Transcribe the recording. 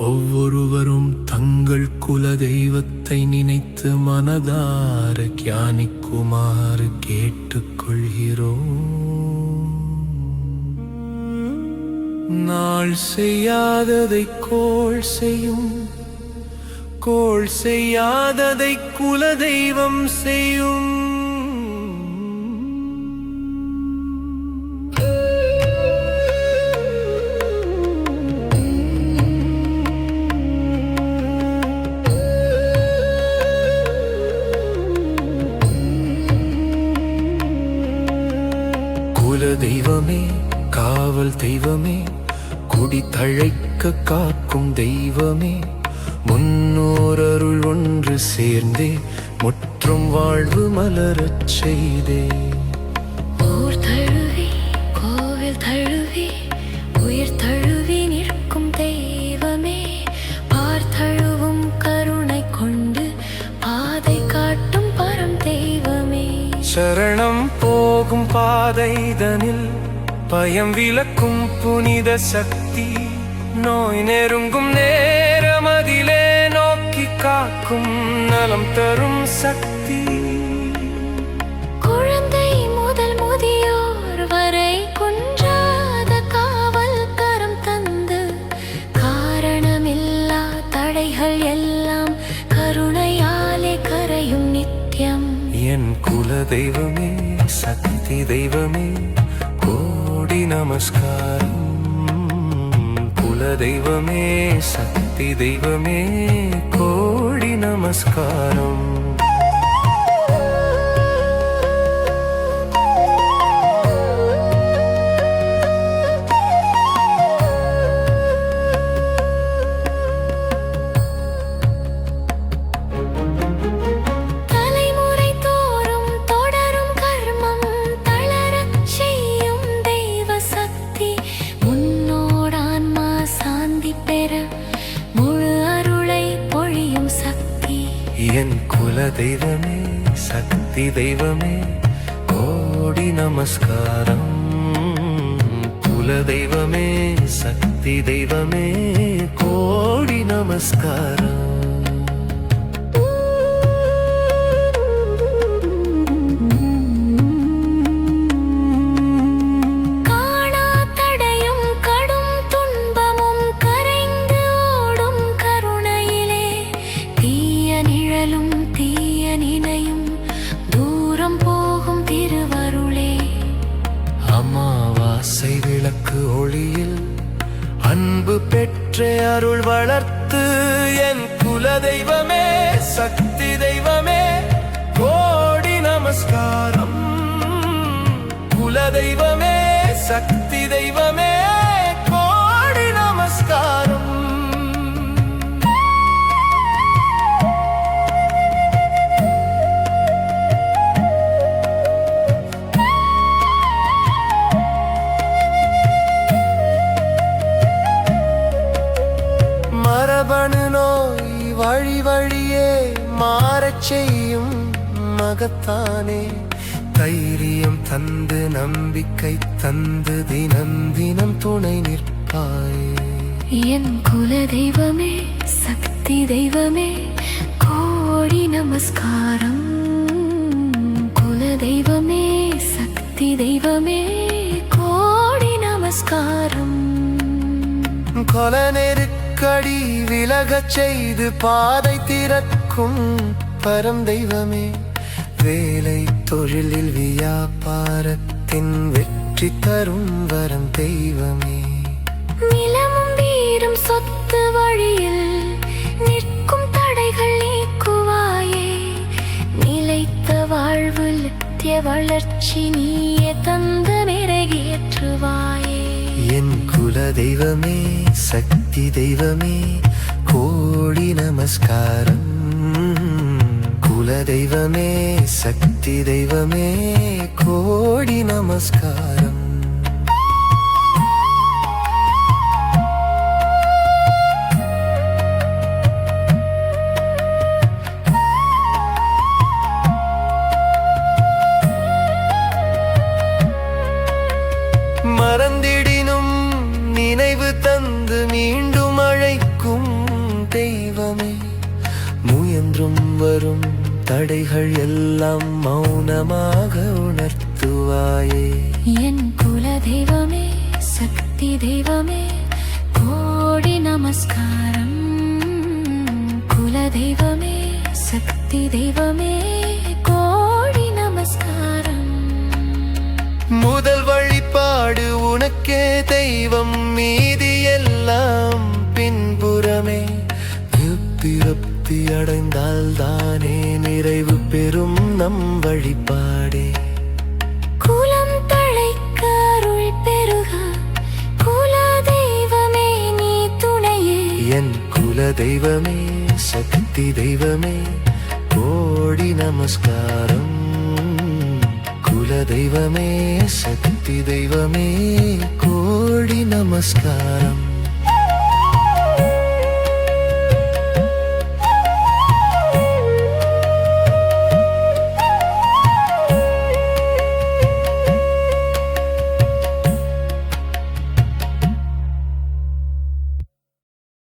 ஒவ்வொருவரும் தங்கள் குல தெய்வத்தை நினைத்து மனதார தியானிக்குமாறு கேட்டுக்கொள்கிறோம். நாள் செய்யாததை கோள் செய்யும், கோள் செய்யாததை குல தெய்வம் செய்யும். குல தெய்வமே, காவல் தெய்வமே, குடி தழைக்க காக்கும் தெய்வமே, முன்னோர் அருள் ஒன்று சேர்ந்தே முற்றும் வாழ்வு மலரச் செய்தே. ஊர் தழுவி கோவில் தழுவி உயிர் தழுவி நிற்கும் தெய்வமே, பார்த்தழுவும் கருணை கொண்டு பாதை காட்டும் பரம் தெய்வமே. சரணம் போகும் பாதைதனில் பயம் விலக்கும் புனித சக்தி, நோய் நெருங்கும் நேரம் அதிலே நோக்கி காக்கும் நலம் தரும் சக்தி. குழந்தை முதல் முதியோர் வரை குன்றாத காவல் கரம் தந்து, காரணமில்லா தடைகள் எல்லாம் கருணையாலே கரையும் நித்தியம். என் குல தெய்வமே, சக்தி தெய்வமே, கோடி நமஸ்காரம். குல தெய்வமே, சக்தி தெய்வமே, கோடி நமஸ்காரம். என் குல தெய்வமே, சக்தி தெய்வமே, கோடி நமஸ்காரம். குல தெய்வமே, சக்தி தெய்வமே, கோடி நமஸ்காரம். தீய நினையும் தூரம் போகும் திருவருளே. அமாவாசை விளக்கு ஒளியில் அன்பு பெற்ற அருள் வளர்த்து, என் குல தெய்வமே, சக்தி தெய்வமே, கோடி நமஸ்காரம். குல தெய்வமே, சக்தி தெய்வமே, கோடி நமஸ்காரம். மரபணு நோய் வழி வழியே மாறச் செய்யும் மகத்தானே, தைரியம் தந்து நம்பிக்கை தந்து தினம் தினம் துணை நிற்பாயே. என் குல தெய்வமே, சக்தி தெய்வமே, கோடி நமஸ்காரம். குல தெய்வமே, சக்தி தெய்வமே, கோடி நமஸ்காரம். கொல நெருக்கடி விலகச் செய்து பாதை திறக்கும் பரம் தெய்வமே, வேலை தொழிலில் வியாபாரத்தின் வெற்றி தரும் வரம் தெய்வமே. நிலமும் வீடும் சொத்து வழியில் நிற்கும் தடைகள் நீக்குவாயே, நிலைத்த வாழ்வு நித்திய வளர்ச்சி நீயே தந்து நிறைவேற்றுவாயே. என் குல தெய்வமே, சக்தி தெய்வமே, கோடி நமஸ்காரம். குல தெய்வமே, சக்தி தெய்வமே, கோடி நமஸ்காரம். மறந்திடினும் நினைவு தந்து மீண்டும் அழைக்கும் தடைகள் எல்லாம் மௌனமாக உணர்த்துவாயே. என் குல தெய்வமே சக்தி தெய்வமே கோடி நமஸ்காரம். குல தெய்வமே சக்தி தெய்வமே கோடி நமஸ்காரம். முதல் வழிபாடு உனக்கே தெய்வம், மீதி எல்லாம் பின்புறமே. திருப்தி அடைந்தால் தானே நிறைவு பெறும் நம் வழிபாடே. குலம் தழைக்க அருள் பெருக குல தெய்வமே நீ துணையே. என் குல தெய்வமே சக்தி தெய்வமே கோடி நமஸ்காரம். குல தெய்வமே சக்தி தெய்வமே கோடி நமஸ்காரம்.